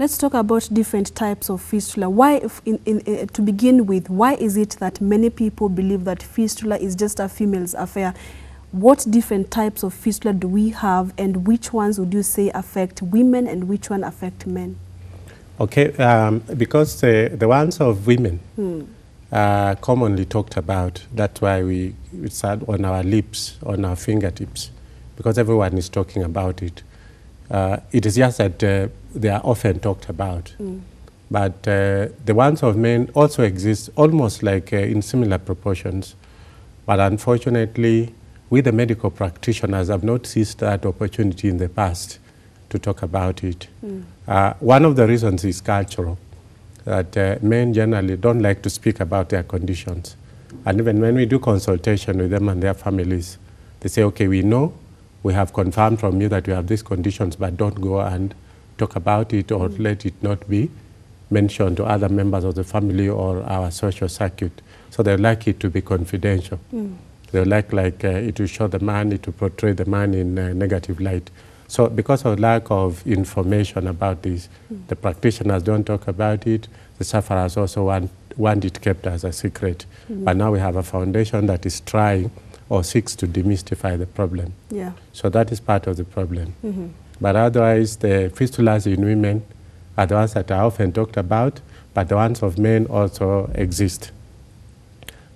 Let's talk about different types of fistula. Why, to begin with, why is it that many people believe that fistula is just a female's affair? What different types of fistula do we have, and which ones would you say affect women and which one affect men? Okay, because the ones of women are commonly talked about. That's why we start on our lips, on our fingertips, because everyone is talking about it. It is just that they are often talked about. But the ones of men also exist almost like in similar proportions. But unfortunately, we the medical practitioners have not seized that opportunity in the past to talk about it. One of the reasons is cultural, that men generally don't like to speak about their conditions. And even when we do consultation with them and their families, they say, okay, we know, we have confirmed from you that you have these conditions, but don't go and talk about it or let it not be mentioned to other members of the family or our social circuit. So they like it to be confidential. They like it to show the man, it to portray the man in a negative light. So because of lack of information about this, the practitioners don't talk about it. The sufferers also want it kept as a secret. But now we have a foundation that is trying or seeks to demystify the problem. So that is part of the problem. But otherwise, the fistulas in women are the ones that are often talked about, but the ones of men also exist.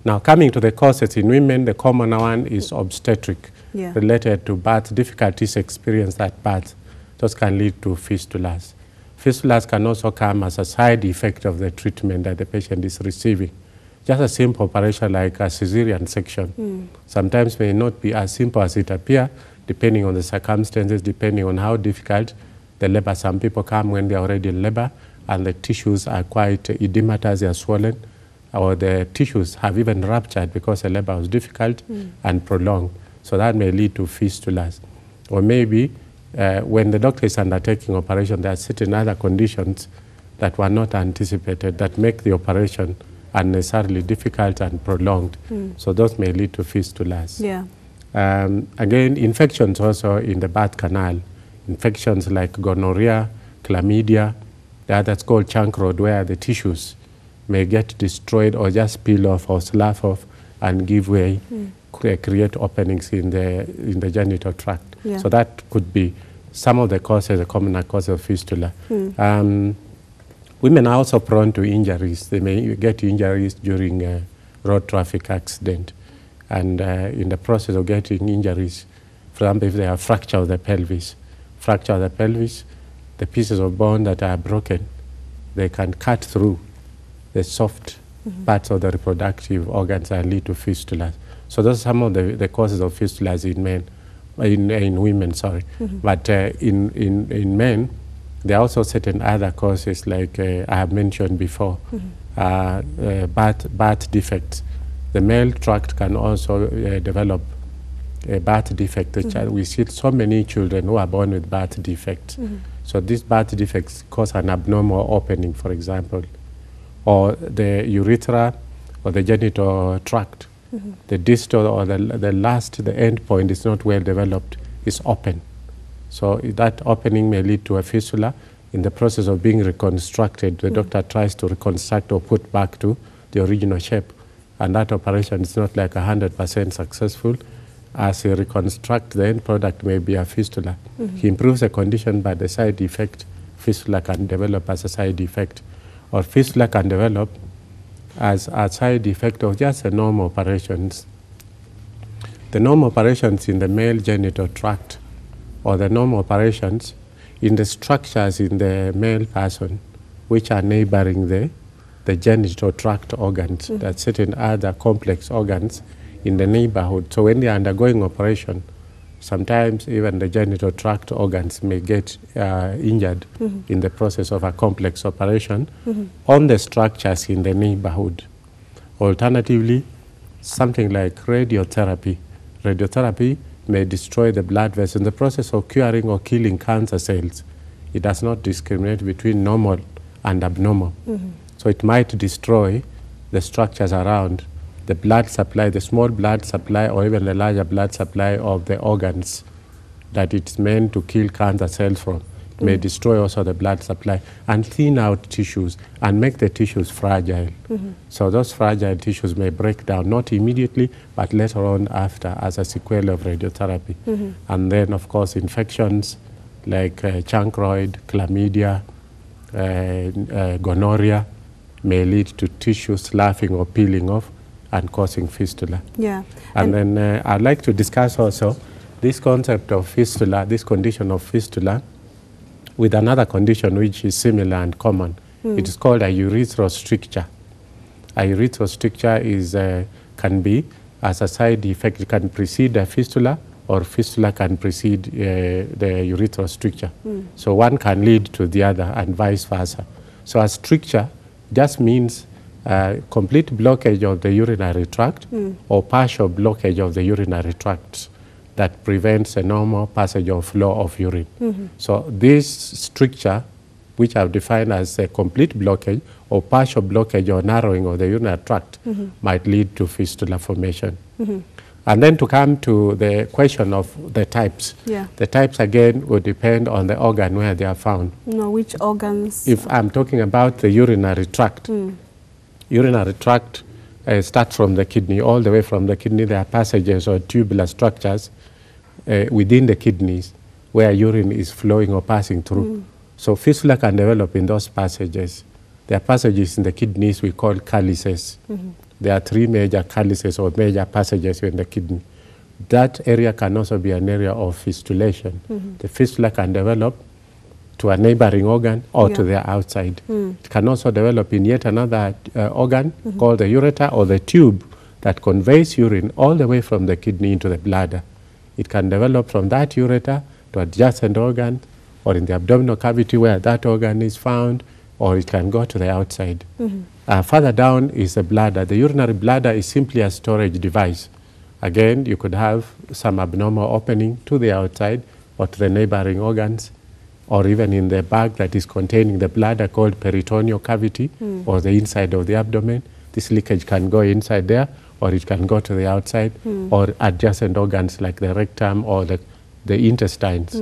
Now, coming to the causes in women, the common one is obstetric, related to birth, difficulties experienced at birth. Those can lead to fistulas. Fistulas can also come as a side effect of the treatment that the patient is receiving. Just a simple operation like a cesarean section sometimes may not be as simple as it appears, depending on the circumstances, depending on how difficult the labor. Some people come when they are already in labor and the tissues are quite edematous, they are swollen, or the tissues have even ruptured because the labor was difficult and prolonged. So that may lead to fistulas. Or maybe when the doctor is undertaking operation, there are certain other conditions that were not anticipated that make the operation unnecessarily difficult and prolonged. So those may lead to fistulas. Again, infections also in the birth canal. Infections like gonorrhea, chlamydia, that's called chancroid, where the tissues may get destroyed or just peel off or slough off and give way, create openings in the genital tract. So that could be some of the causes, the common cause of fistula. Women are also prone to injuries. They may get injuries during a road traffic accident. And in the process of getting injuries, for example, if they have fracture of the pelvis, the pieces of bone that are broken, they can cut through the soft parts of the reproductive organs and lead to fistulas. So those are some of the causes of fistulas in women. But in men, there are also certain other causes, like I have mentioned before, birth defects. The male tract can also develop a birth defect. We see so many children who are born with birth defects. So these birth defects cause an abnormal opening, for example, or the urethra or the genital tract. The distal or the end point is not well developed, is open. So that opening may lead to a fistula. In the process of being reconstructed, the doctor tries to reconstruct or put back to the original shape. And that operation is not like 100% successful. As he reconstructs, the end product may be a fistula. He improves the condition, but the side effect, fistula can develop as a side effect. Or fistula can develop as a side effect of just the normal operations. The normal operations in the male genital tract, or the normal operations in the structures in the male person, which are neighboring the genital tract organs, that certain other complex organs in the neighborhood. So when they are undergoing operation, sometimes even the genital tract organs may get injured in the process of a complex operation on the structures in the neighborhood. Alternatively, something like radiotherapy. Radiotherapy may destroy the blood vessels in the process of curing or killing cancer cells. It does not discriminate between normal and abnormal. So it might destroy the structures around the blood supply, the small blood supply, or even the larger blood supply of the organs that it's meant to kill cancer cells from. may destroy also the blood supply and thin out tissues and make the tissues fragile. So those fragile tissues may break down, not immediately, but later on after as a sequel of radiotherapy. And then, of course, infections like chancroid, chlamydia, gonorrhea may lead to tissue sloughing or peeling off and causing fistula. Yeah. And then I'd like to discuss also this concept of fistula, this condition of fistula, with another condition which is similar and common. It is called a urethral stricture. A urethral stricture is, can be, as a side effect, it can precede a fistula, or fistula can precede the urethral stricture. So one can lead to the other and vice versa. So a stricture just means complete blockage of the urinary tract or partial blockage of the urinary tract that prevents a normal passage or flow of urine. So this stricture, which I've defined as a complete blockage or partial blockage or narrowing of the urinary tract, might lead to fistula formation. And then to come to the question of the types. The types again would depend on the organ where they are found. No, which organs? If I'm talking about the urinary tract, urinary tract starts from the kidney. All the way from the kidney there are passages or tubular structures within the kidneys where urine is flowing or passing through. So fistula can develop in those passages. There are passages in the kidneys we call calyces. There are 3 major calyces or major passages in the kidney. That area can also be an area of fistulation. The fistula can develop to a neighboring organ or to the outside. It can also develop in yet another organ called the ureter or the tube that conveys urine all the way from the kidney into the bladder. It can develop from that ureter to adjacent organ or in the abdominal cavity where that organ is found, or it can go to the outside. Further down is the bladder. The urinary bladder is simply a storage device. Again, you could have some abnormal opening to the outside or to the neighboring organs, or even in the bag that is containing the bladder called peritoneal cavity or the inside of the abdomen. This leakage can go inside there, or it can go to the outside, or adjacent organs like the rectum or the intestines.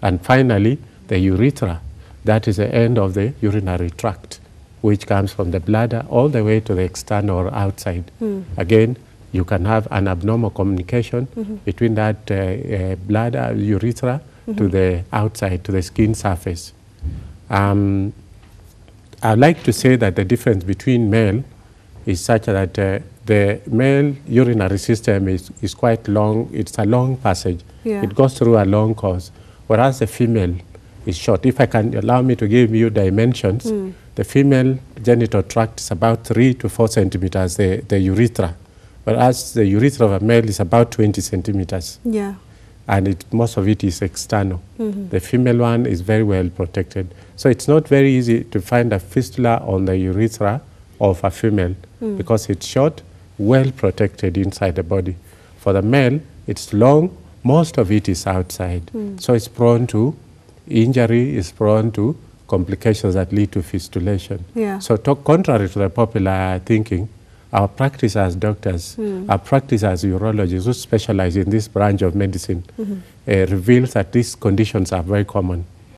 And finally, the urethra. That is the end of the urinary tract, which comes from the bladder all the way to the external or outside. Again, you can have an abnormal communication between that bladder, urethra, to the outside, to the skin surface. I'd like to say that the difference between male is such that the male urinary system is quite long. It's a long passage. It goes through a long course, whereas the female is short. If I can allow me to give you dimensions, the female genital tract is about 3 to 4 centimeters, the urethra, whereas the urethra of a male is about 20 centimeters. And most of it is external. The female one is very well protected. So it's not very easy to find a fistula on the urethra of a female because it's short, well protected inside the body. For the male, it's long, most of it is outside. So it's prone to injury, is prone to complications that lead to fistulation. So contrary to the popular thinking, our practice as doctors, our practice as urologists who specialize in this branch of medicine reveals that these conditions are very common.